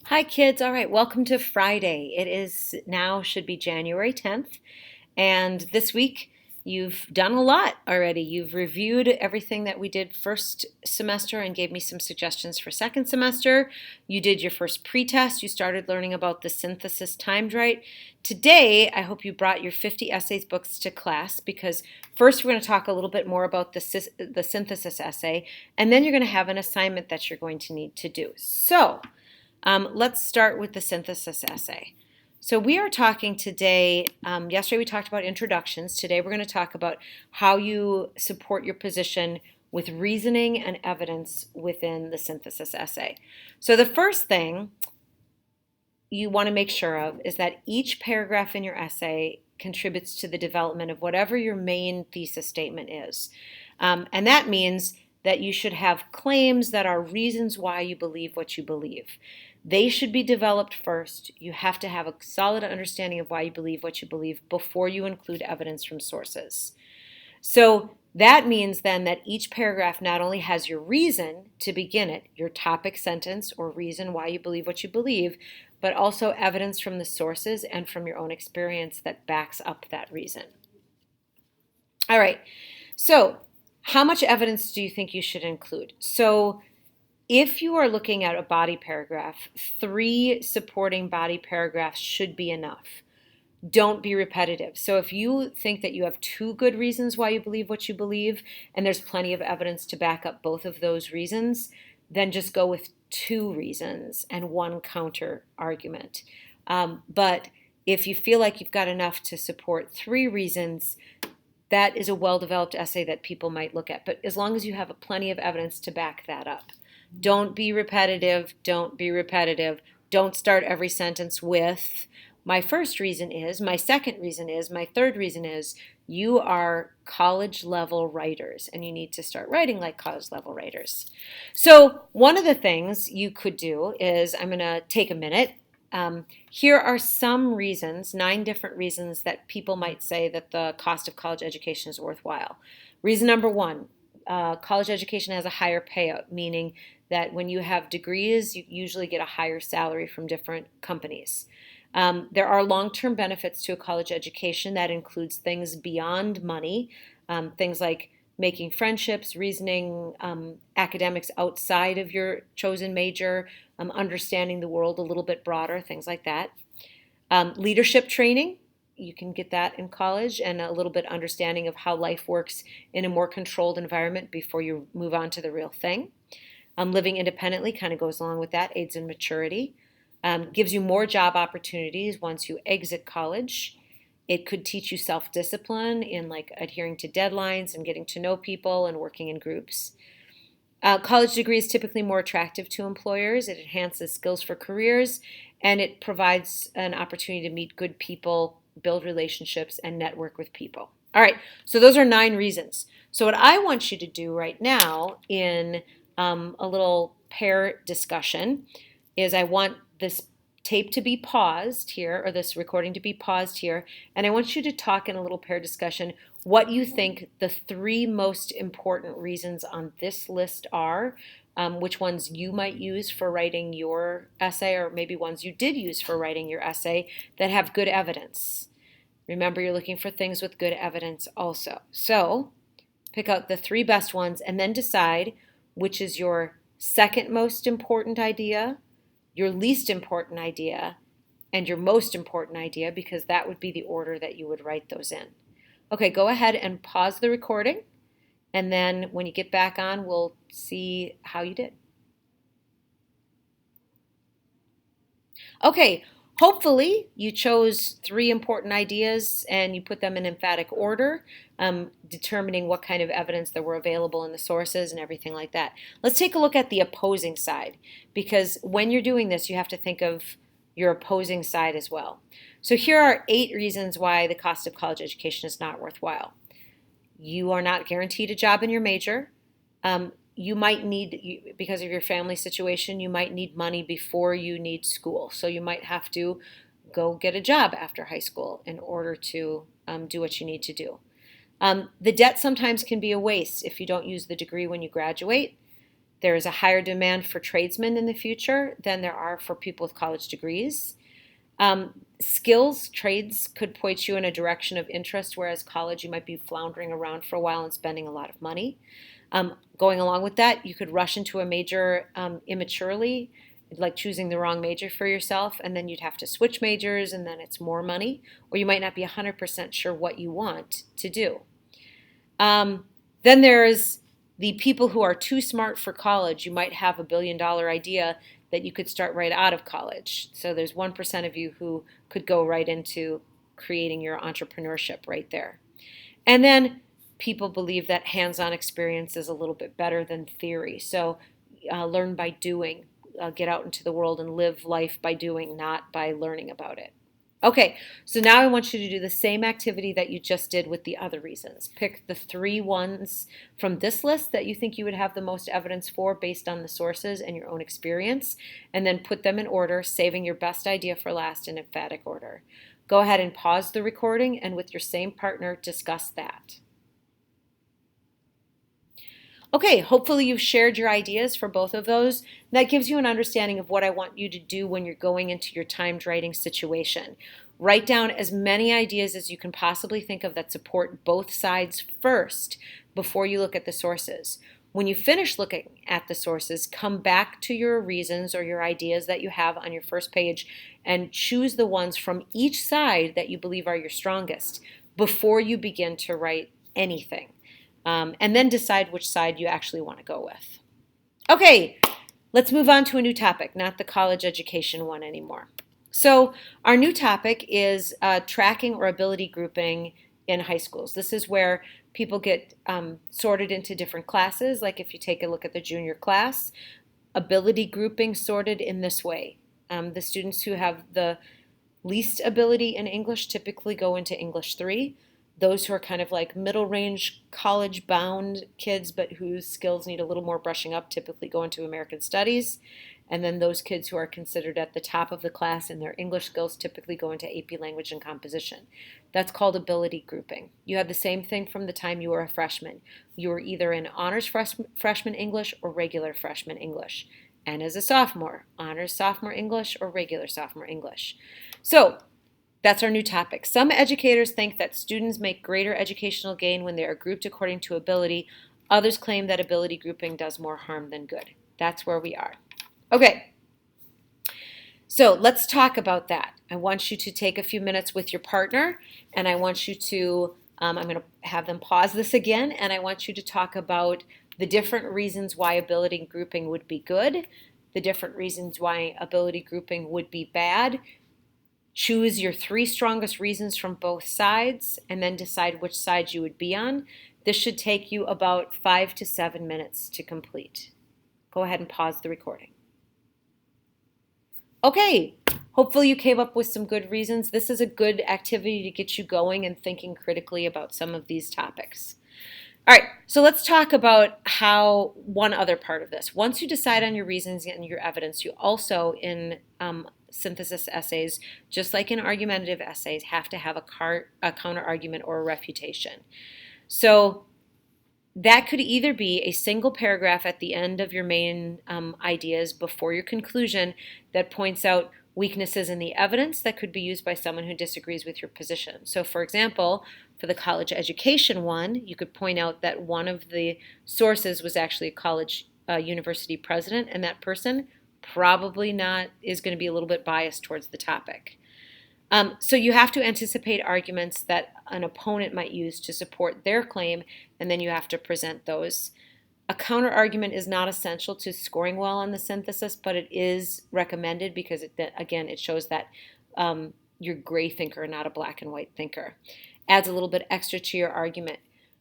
Hi, kids. All right, welcome to Friday. It is now, should be January 10th. And this week, you've done a lot already. You've reviewed everything that we did first semester and gave me some suggestions for second semester. You did your first pretest. You started learning about the synthesis timed right. Today, I hope you brought your 50 essays books to class because first we're going to talk a little bit more about the synthesis essay, and then you're going to have an assignment that you're going to need to do. Let's start with the synthesis essay. So we are talking today, yesterday we talked about introductions. Today we're going to talk about how you support your position with reasoning and evidence within the synthesis essay. So the first thing you want to make sure of is that each paragraph in your essay contributes to the development of whatever your main thesis statement is. And that means that you should have claims that are reasons why you believe what you believe. They should be developed first. You have to have a solid understanding of why you believe what you believe before you include evidence from sources. So that means then that each paragraph not only has your reason to begin it, your topic sentence or reason why you believe what you believe, but also evidence from the sources and from your own experience that backs up that reason. All right, so how much evidence do you think you should include? So if you are looking at a body paragraph, 3 supporting body paragraphs should be enough. Don't be repetitive. So if you think that you have 2 good reasons why you believe what you believe, and there's plenty of evidence to back up both of those reasons, then just go with 2 reasons and 1 counter argument. But if you feel like you've got enough to support 3 reasons, that is a well-developed essay that people might look at. But as long as you have plenty of evidence to back that up. Don't be repetitive. Don't be repetitive. Don't start every sentence with, my first reason is, my second reason is, my third reason is. You are college level writers and you need to start writing like college level writers. So one of the things you could do is, I'm going to take a minute. Here are some reasons, 9 different reasons that people might say that the cost of college education is worthwhile. Reason number 1, college education has a higher payout, meaning that when you have degrees, you usually get a higher salary from different companies. There are long-term benefits to a college education that includes things beyond money, things like making friendships, reasoning, academics outside of your chosen major, understanding the world a little bit broader, things like that. Leadership training, you can get that in college, and a little bit understanding of how life works in a more controlled environment before you move on to the real thing. Living independently kind of goes along with that, aids in maturity. Gives you more job opportunities once you exit college. It could teach you self-discipline in like adhering to deadlines and getting to know people and working in groups. College degree is typically more attractive to employers. It enhances skills for careers, and it provides an opportunity to meet good people, build relationships, and network with people. All right, so those are 9 reasons. So what I want you to do right now in a little pair discussion is I want this tape to be paused here, or this recording to be paused here, and I want you to talk in a little pair discussion what you think the 3 most important reasons on this list are, which ones you might use for writing your essay, or maybe ones you did use for writing your essay that have good evidence. Remember, you're looking for things with good evidence also. So pick out the 3 best ones and then decide which is your second most important idea, your least important idea, and your most important idea, because that would be the order that you would write those in. Okay, go ahead and pause the recording, and then when you get back on, we'll see how you did. Okay, hopefully you chose 3 important ideas and you put them in emphatic order, determining what kind of evidence that were available in the sources and everything like that. Let's take a look at the opposing side, because when you're doing this, you have to think of your opposing side as well. So here are 8 reasons why the cost of college education is not worthwhile. You are not guaranteed a job in your major. You might need, because of your family situation, you might need money before you need school. So you might have to go get a job after high school in order to do what you need to do. The debt sometimes can be a waste if you don't use the degree when you graduate. There is a higher demand for tradesmen in the future than there are for people with college degrees. Skills, trades could point you in a direction of interest, whereas college, you might be floundering around for a while and spending a lot of money. Going along with that, you could rush into a major immaturely, like choosing the wrong major for yourself, and then you'd have to switch majors, and then it's more money, or you might not be 100% sure what you want to do. Then there's the people who are too smart for college. You might have a billion-dollar idea that you could start right out of college. So there's 1% of you who could go right into creating your entrepreneurship right there. And then people believe that hands-on experience is a little bit better than theory. So learn by doing. Get out into the world and live life by doing, not by learning about it. Okay, so now I want you to do the same activity that you just did with the other reasons. Pick the 3 ones from this list that you think you would have the most evidence for based on the sources and your own experience, and then put them in order, saving your best idea for last in emphatic order. Go ahead and pause the recording, and with your same partner, discuss that. Okay, hopefully you've shared your ideas for both of those. That gives you an understanding of what I want you to do when you're going into your timed writing situation. Write down as many ideas as you can possibly think of that support both sides first before you look at the sources. When you finish looking at the sources, come back to your reasons or your ideas that you have on your first page and choose the ones from each side that you believe are your strongest before you begin to write anything. And then decide which side you actually want to go with. Okay, let's move on to a new topic, not the college education one anymore. So our new topic is tracking or ability grouping in high schools. This is where people get sorted into different classes. Like if you take a look at the junior class, ability grouping sorted in this way. The students who have the least ability in English typically go into English 3. Those who are kind of like middle range college bound kids but whose skills need a little more brushing up typically go into American Studies. And then those kids who are considered at the top of the class in their English skills typically go into AP Language and Composition. That's called ability grouping. You had the same thing from the time you were a freshman. You were either in honors freshman English or regular freshman English. And as a sophomore, honors sophomore English or regular sophomore English. So that's our new topic. Some educators think that students make greater educational gain when they are grouped according to ability. Others claim that ability grouping does more harm than good. That's where we are. Okay, so let's talk about that. I want you to take a few minutes with your partner, and I want you to, I'm going to have them pause this again, and I want you to talk about the different reasons why ability grouping would be good, the different reasons why ability grouping would be bad. Choose your 3 strongest reasons from both sides and then decide which side you would be on. This should take you about 5 to 7 minutes to complete. Go ahead and pause the recording. Okay, hopefully you came up with some good reasons. This is a good activity to get you going and thinking critically about some of these topics. All right, so let's talk about how one other part of this. Once you decide on your reasons and your evidence, you also in synthesis essays, just like in argumentative essays, have to have a counter argument or a refutation. So that could either be a single paragraph at the end of your main ideas before your conclusion that points out weaknesses in the evidence that could be used by someone who disagrees with your position. So for example, for the college education one, you could point out that one of the sources was actually a college university president, and that person probably not is going to be a little bit biased towards the topic. So you have to anticipate arguments that an opponent might use to support their claim, and then you have to present those. A counter argument is not essential to scoring well on the synthesis, but it is recommended because, it shows that you're a gray thinker, not a black and white thinker. Adds a little bit extra to your argument.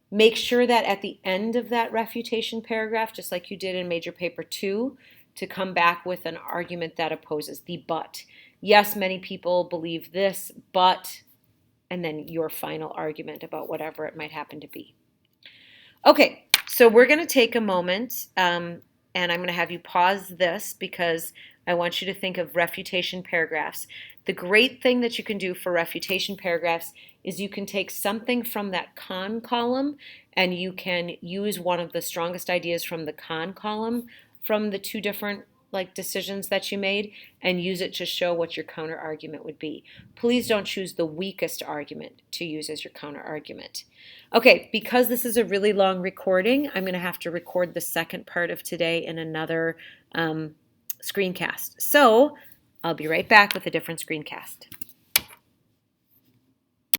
Make sure that at the end of that refutation paragraph, just like you did in Major Paper 2, to come back with an argument that opposes the but. Yes, many people believe this, but, and then your final argument about whatever it might happen to be. Okay, so we're going to take a moment, and I'm going to have you pause this because I want you to think of refutation paragraphs. The great thing that you can do for refutation paragraphs is you can take something from that con column and you can use one of the strongest ideas from the con column from the two different decisions that you made and use it to show what your counter argument would be. Please don't choose the weakest argument to use as your counter argument. Okay, because this is a really long recording, I'm going to have to record the second part of today in another screencast. So I'll be right back with a different screencast.